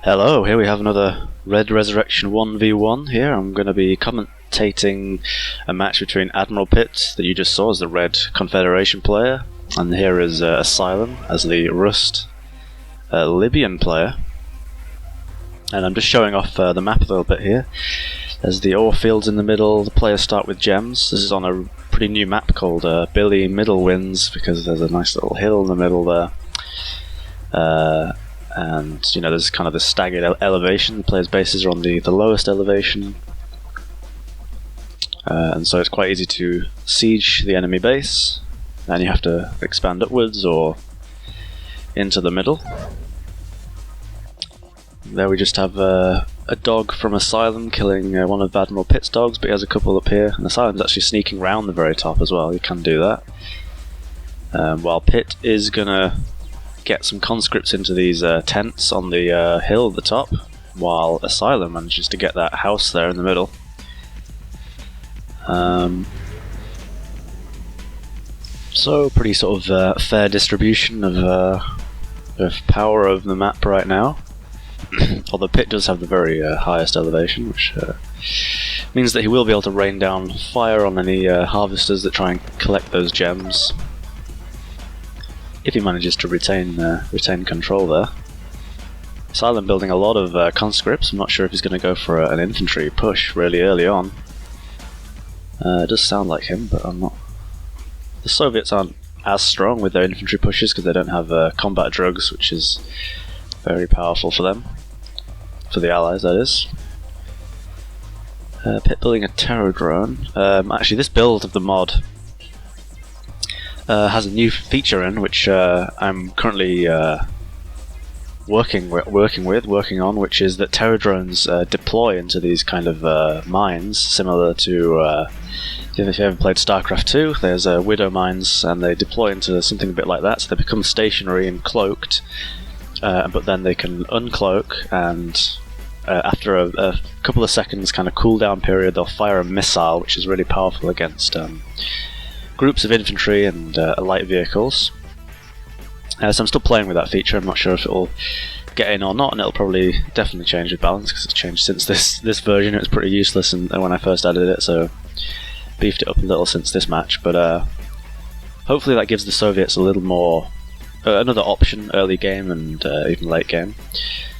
Hello, here we have another Red Resurrection 1v1 here. I'm going to be commentating a match between AdmiralPit, that you just saw as the Red Confederation player, and here is Asylum as the Rust Libyan player. And I'm just showing off the map a little bit here. There's the ore fields in the middle, the players start with gems. This is on a pretty new map called Billy Middlewins, because there's a nice little hill in the middle there. And you know, there's kind of this staggered elevation. The players' bases are on the lowest elevation, and so it's quite easy to siege the enemy base, and you have to expand upwards or into the middle. There we just have a dog from Asylum killing one of Admiral Pitt's dogs, but he has a couple up here, and Asylum's actually sneaking round the very top as well. You can do that. While Pitt is gonna get some conscripts into these tents on the hill at the top, while Asylum manages to get that house there in the middle. So pretty sort of fair distribution of power over the map right now. Although Pitt does have the very highest elevation, which means that he will be able to rain down fire on any harvesters that try and collect those gems, if he manages to retain control there. Asylum building a lot of conscripts. I'm not sure if he's going to go for an infantry push really early on. It does sound like him, but I'm not. The Soviets aren't as strong with their infantry pushes because they don't have combat drugs, which is very powerful for them. For the Allies, that is. Pitt building a terror drone. Actually, this build of the mod has a new feature in, which I'm currently working on, which is that terror drones deploy into these kind of mines, similar to if you ever played StarCraft 2, there's Widow mines, and they deploy into something a bit like that, so they become stationary and cloaked, but then they can uncloak, and after a couple of seconds kind of cooldown period, they'll fire a missile, which is really powerful against groups of infantry and light vehicles. So I'm still playing with that feature. I'm not sure if it'll get in or not, and it'll probably definitely change with balance, because it's changed since this version. It was pretty useless when I first added it, so beefed it up a little since this match. But hopefully that gives the Soviets a little more another option early game and even late game,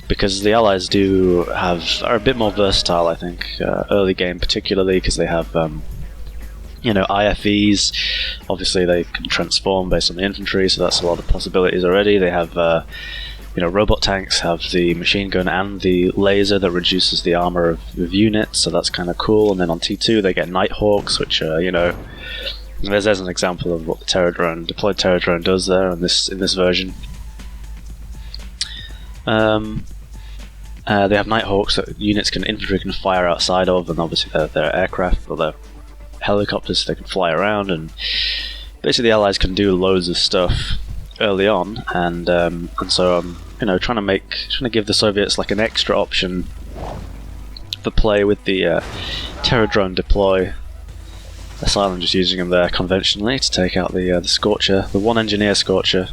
because the Allies are a bit more versatile, I think, early game particularly, because they have you know, IFEs. Obviously they can transform based on the infantry, so that's a lot of possibilities already. They have you know, robot tanks have the machine gun and the laser that reduces the armor of units, so that's kind of cool. And then on T2 they get Nighthawks, which you know, there's an example of what the deployed terror drone does there in this version. They have Nighthawks that infantry can fire outside of, and obviously they're aircraft, or they're helicopters, they can fly around, and basically the Allies can do loads of stuff early on, and so I'm trying to give the Soviets like an extra option for play with the terror drone deploy. Asylum just using them there conventionally to take out the Scorcher, the one engineer Scorcher,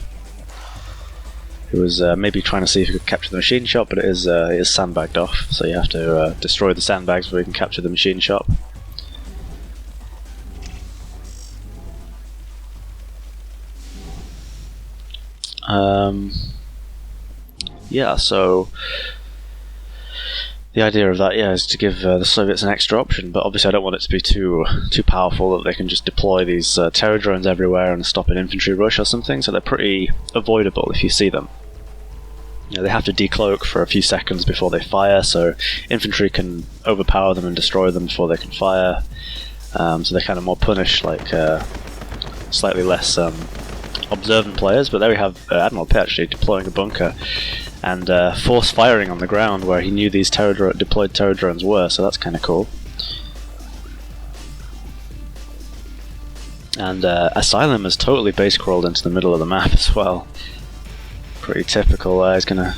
who was maybe trying to see if he could capture the machine shop, but it is sandbagged off, so you have to destroy the sandbags before you can capture the machine shop. Yeah, so the idea of that, is to give the Soviets an extra option, but obviously I don't want it to be too powerful that they can just deploy these terror drones everywhere and stop an infantry rush or something, so they're pretty avoidable if you see them. You know, they have to decloak for a few seconds before they fire, so infantry can overpower them and destroy them before they can fire, so they're kind of more punished, like slightly less observant players. But there we have Admiral Pitt actually deploying a bunker and force firing on the ground where he knew these deployed terror drones were, so that's kind of cool. And Asylum has totally base crawled into the middle of the map as well. Pretty typical. He's going to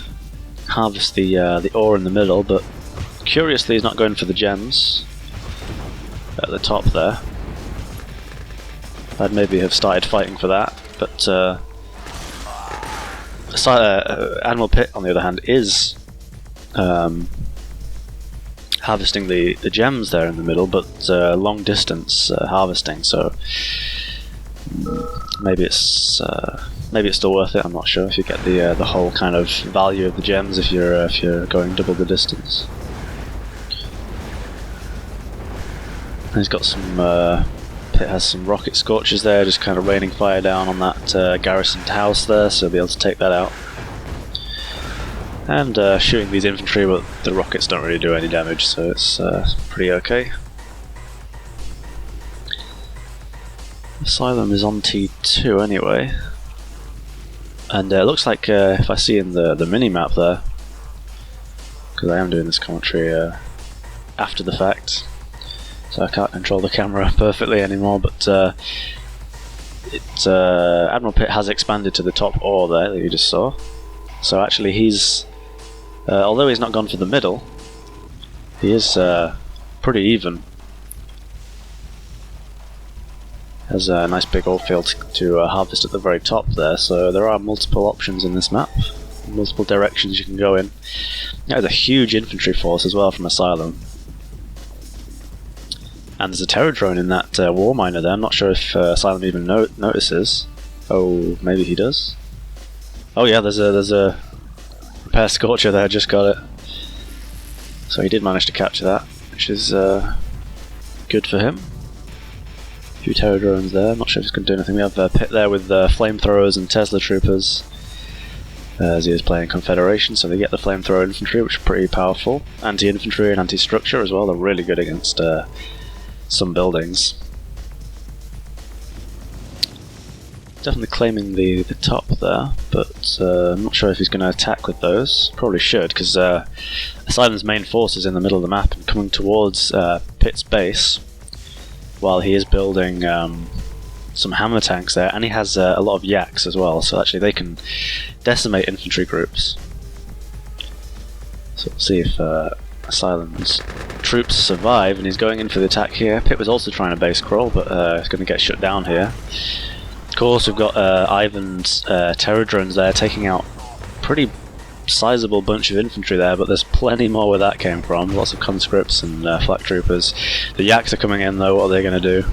harvest the ore in the middle, but curiously he's not going for the gems at the top there. I'd maybe have started fighting for that, but Admiral Pitt, on the other hand, is harvesting the gems there in the middle, but long distance harvesting. So maybe it's still worth it. I'm not sure if you get the whole kind of value of the gems if you're going double the distance. And he's got some. Pit has some rocket scorchers there, just kind of raining fire down on that garrisoned house there, so he'll be able to take that out. And shooting these infantry, but the rockets don't really do any damage, so it's pretty okay. Asylum is on T2 anyway, and it looks like if I see in the mini-map there, because I am doing this commentary after the fact, so I can't control the camera perfectly anymore, but AdmiralPit has expanded to the top ore there that you just saw. So actually he's, although he's not gone for the middle, he is pretty even. Has a nice big ore field to harvest at the very top there, so there are multiple options in this map, multiple directions you can go in. There's a huge infantry force as well from Asylum. And there's a terror drone in that war miner there. I'm not sure if Asylum even notices. Oh, maybe he does. Oh yeah, there's a repair scorcher there. Just got it. So he did manage to capture that, which is good for him. A few terror drones there. I'm not sure if he's going to do anything. We have Pit there with flamethrowers and Tesla troopers, as he is playing Confederation. So they get the flamethrower infantry, which is pretty powerful. Anti-infantry and anti-structure as well. They're really good against some buildings. Definitely claiming the top there, but I'm not sure if he's going to attack with those. Probably should, because Asylum's main force is in the middle of the map and coming towards Pit's base, while he is building some hammer tanks there, and he has a lot of yaks as well, so actually they can decimate infantry groups. So we'll see if Asylum's troops survive, and he's going in for the attack here. Pit was also trying to base crawl, but he's going to get shut down here. Of course, we've got Ivan's terror drones there, taking out pretty sizable bunch of infantry there, but there's plenty more where that came from. Lots of conscripts and flak troopers. The yaks are coming in though. What are they going to do?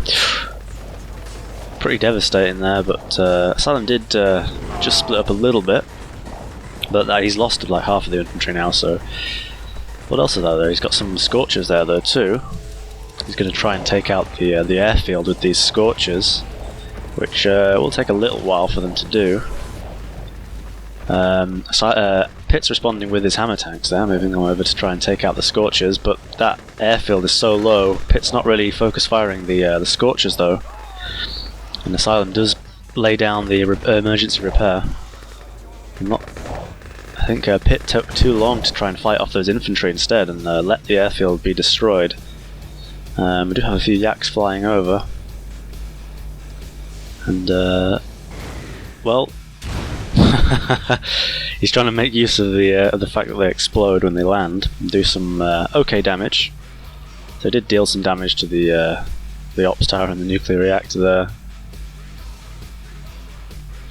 Pretty devastating there, but Asylum did just split up a little bit, but he's lost like half of the infantry now, so what else is there? He's got some scorchers there though too. He's going to try and take out the airfield with these scorchers, which will take a little while for them to do. Pit's responding with his hammer tanks there, moving them over to try and take out the scorchers, but that airfield is so low, Pit's not really focus firing the scorchers though. And Asylum does lay down the emergency repair. I think Pit took too long to try and fight off those infantry instead, and let the airfield be destroyed. We do have a few yaks flying over, and well, he's trying to make use of the fact that they explode when they land and do some okay damage. So they did deal some damage to the ops tower and the nuclear reactor there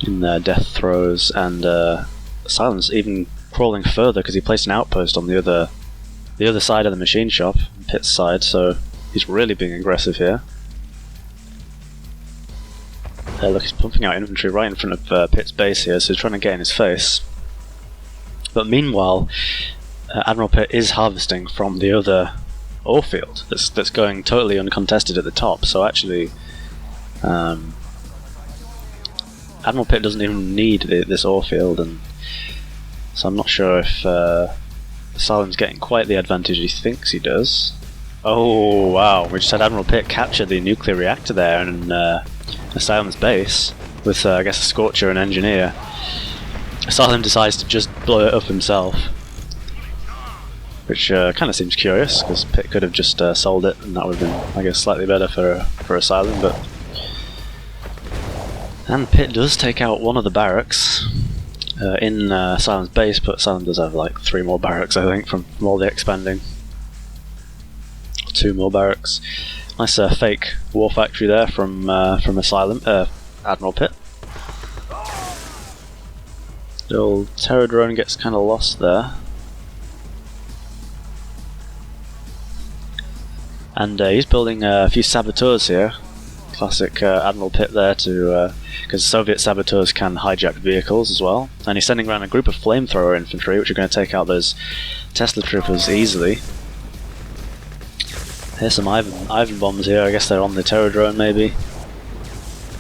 in their death throws, and Asylum's even crawling further because he placed an outpost on the other side of the machine shop, Pit's side, so he's really being aggressive here. Look, he's pumping out infantry right in front of Pit's base here, so he's trying to get in his face. But meanwhile, AdmiralPit is harvesting from the other ore field that's going totally uncontested at the top, so actually AdmiralPit doesn't even need this ore field, and so I'm not sure if Asylum's getting quite the advantage he thinks he does. Oh wow, we just had AdmiralPit capture the nuclear reactor there in Asylum's base with I guess a Scorcher and Engineer. Asylum decides to just blow it up himself, which kind of seems curious, because Pit could have just sold it and that would have been, I guess, slightly better for Asylum. And Pit does take out one of the barracks in Asylum's base, but Asylum does have like 3 more barracks, I think, from all the expanding. 2 more barracks. Nice fake war factory there from Asylum, AdmiralPit. The old terror drone gets kind of lost there. And he's building a few saboteurs here. Classic AdmiralPit there, to because Soviet saboteurs can hijack vehicles as well. And he's sending around a group of flamethrower infantry, which are going to take out those Tesla troopers easily. Here's some Ivan bombs here. I guess they're on the terror drone maybe.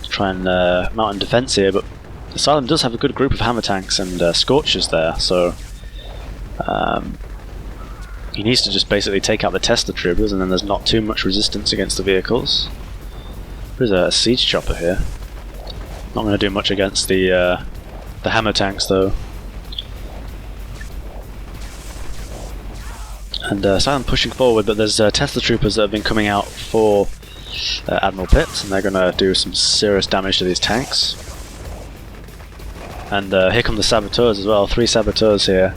Try and mount a defense here, but Asylum does have a good group of hammer tanks and Scorchers there, so he needs to just basically take out the Tesla troopers, and then there's not too much resistance against the vehicles. There's a siege chopper here. Not going to do much against the hammer tanks though. And Asylum pushing forward, but there's Tesla troopers that have been coming out for AdmiralPit, and they're going to do some serious damage to these tanks. And here come the saboteurs as well. 3 saboteurs here.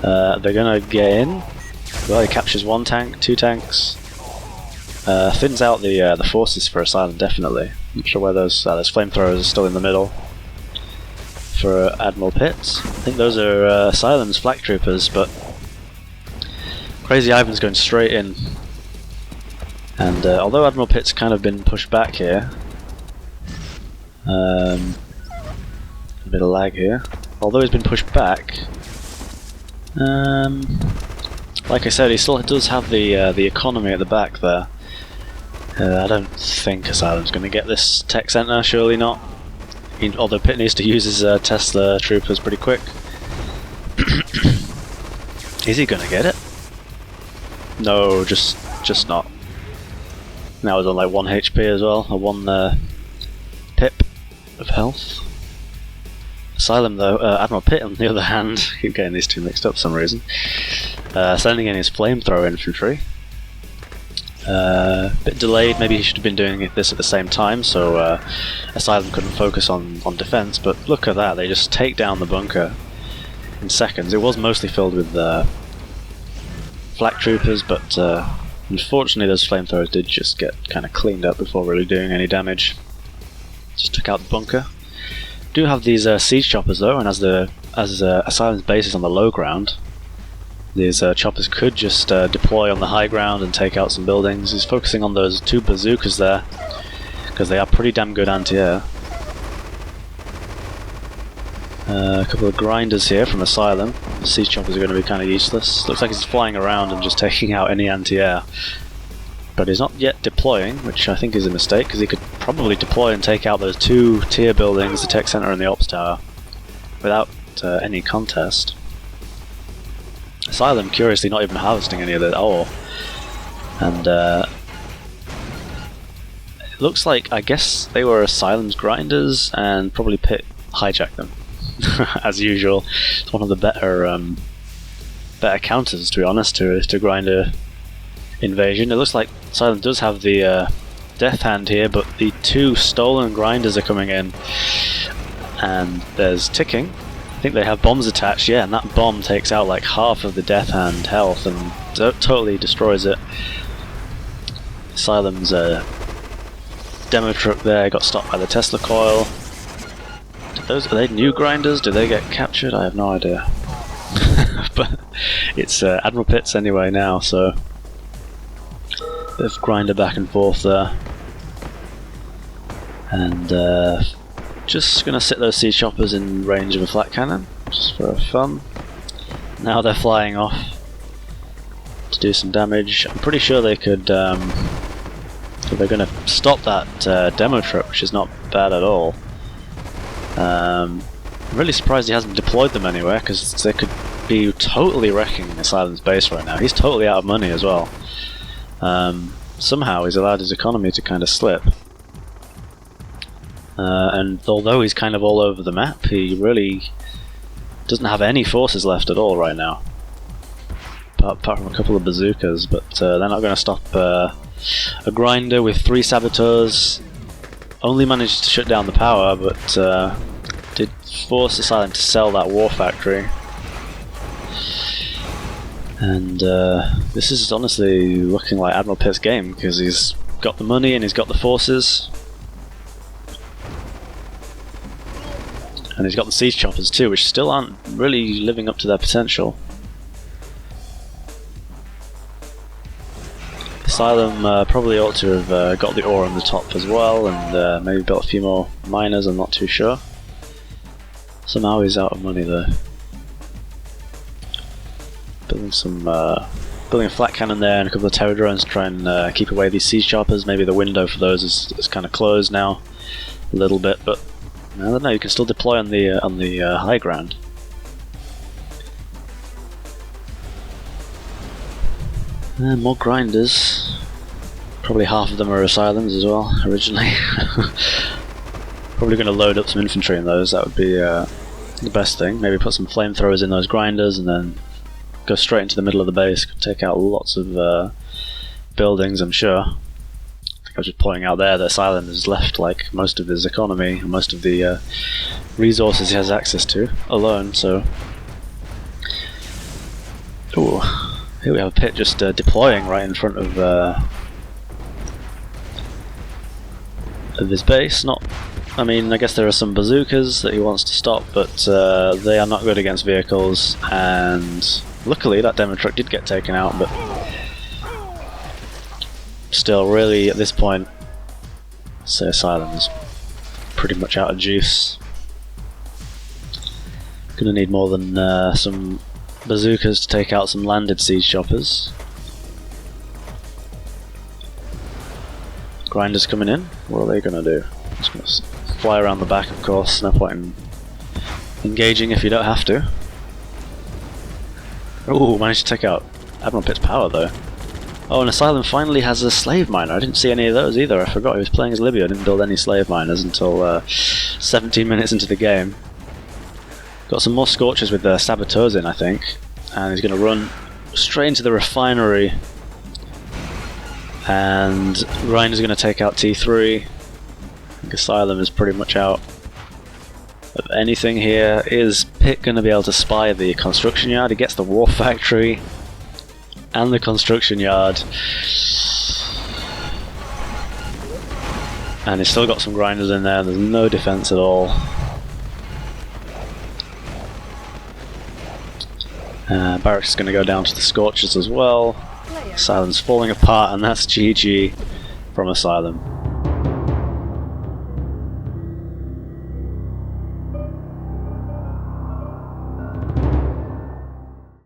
They're going to get in. Well, he captures 1 tank, 2 tanks. Thins out the forces for Asylum, definitely. Not sure where those flamethrowers are still in the middle for AdmiralPit. I think those are Asylum's flak troopers, but Crazy Ivan's going straight in. And although AdmiralPit's kind of been pushed back here, a bit of lag here. Although he's been pushed back, like I said, he still does have the economy at the back there. I don't think Asylum's going to get this tech center, surely not. Although Pitt needs to use his Tesla troopers pretty quick. Is he going to get it? No, just not. That was on like 1 HP as well, or 1 pip of health. Asylum though, AdmiralPit on the other hand, keep getting these two mixed up for some reason, sending in his flamethrower infantry. Bit delayed, maybe he should have been doing this at the same time, so Asylum couldn't focus on defense, but look at that, they just take down the bunker in seconds. It was mostly filled with flak troopers, but unfortunately those flamethrowers did just get kind of cleaned up before really doing any damage. Just took out the bunker. Do have these siege choppers though, and as Asylum's base is on the low ground, these choppers could just deploy on the high ground and take out some buildings. He's focusing on those 2 bazookas there, because they are pretty damn good anti-air. A couple of grinders here from Asylum. The siege choppers are going to be kind of useless. Looks like he's flying around and just taking out any anti-air. But he's not yet deploying, which I think is a mistake, because he could probably deploy and take out those 2 tier buildings, the tech center and the ops tower, without any contest. Asylum, curiously, not even harvesting any of the ore. And it looks like, I guess they were Asylum's grinders, and probably Pitt hijacked them. As usual. It's one of the better counters, to be honest, to grinder invasion. It looks like Asylum does have the death hand here, but the 2 stolen grinders are coming in, and there's ticking. I think they have bombs attached, yeah, and that bomb takes out like half of the death hand health and totally destroys it. Asylum's demo truck there got stopped by the Tesla coil. Are they new grinders? Do they get captured? I have no idea. But it's AdmiralPit's anyway now, so bit of grinder back and forth there. And just gonna sit those siege choppers in range of a flat cannon, just for fun. Now they're flying off to do some damage. I'm pretty sure they could. So they're gonna stop that demo truck, which is not bad at all. I'm really surprised he hasn't deployed them anywhere, because they could be totally wrecking Asylum's base right now. He's totally out of money as well. Somehow he's allowed his economy to kind of slip. And although he's kind of all over the map, he really doesn't have any forces left at all right now. Apart from a couple of bazookas, but they're not going to stop a grinder with 3 saboteurs. Only managed to shut down the power, but did force Asylum to sell that war factory. And this is honestly looking like AdmiralPit's game, because he's got the money and he's got the forces. And he's got the siege choppers too, which still aren't really living up to their potential. Asylum probably ought to have got the ore on the top as well, and maybe built a few more miners, I'm not too sure. Somehow he's out of money though. Building a flat cannon there and a couple of terror drones to try and keep away these siege choppers. Maybe the window for those is kind of closed now a little bit, but I don't know, you can still deploy on the high ground. And more grinders. Probably half of them are Asylums as well, originally. Probably going to load up some infantry in those, that would be the best thing. Maybe put some flamethrowers in those grinders and then go straight into the middle of the base, take out lots of buildings, I'm sure. I think I was just pointing out there that Asylum has left like most of his economy and most of the resources he has access to alone, so... Ooh. Here we have a pit just deploying right in front of his base. I mean, I guess there are some bazookas that he wants to stop, but they are not good against vehicles, and luckily that demo truck did get taken out, but still, really, at this point, I'd say Asylum is pretty much out of juice. Gonna need more than some bazookas to take out some landed siege choppers. Grinders coming in. What are they going to do? Just going to fly around the back, of course. No point in engaging if you don't have to. Ooh, managed to take out AdmiralPit's power though. Oh, and Asylum finally has a slave miner. I didn't see any of those either. I forgot he was playing as Libya. I didn't build any slave miners until 17 minutes into the game. Got some more Scorchers with Saboteurs in, I think, and he's going to run straight into the refinery, and Grinder's going to take out T3. I think Asylum is pretty much out of anything here. Is Pitt going to be able to spy the construction yard? He gets the war factory and the construction yard, and he's still got some Grinders in there. There's no defense at all. Barracks is going to go down to the Scorchers as well. Asylum's falling apart, and that's GG from Asylum.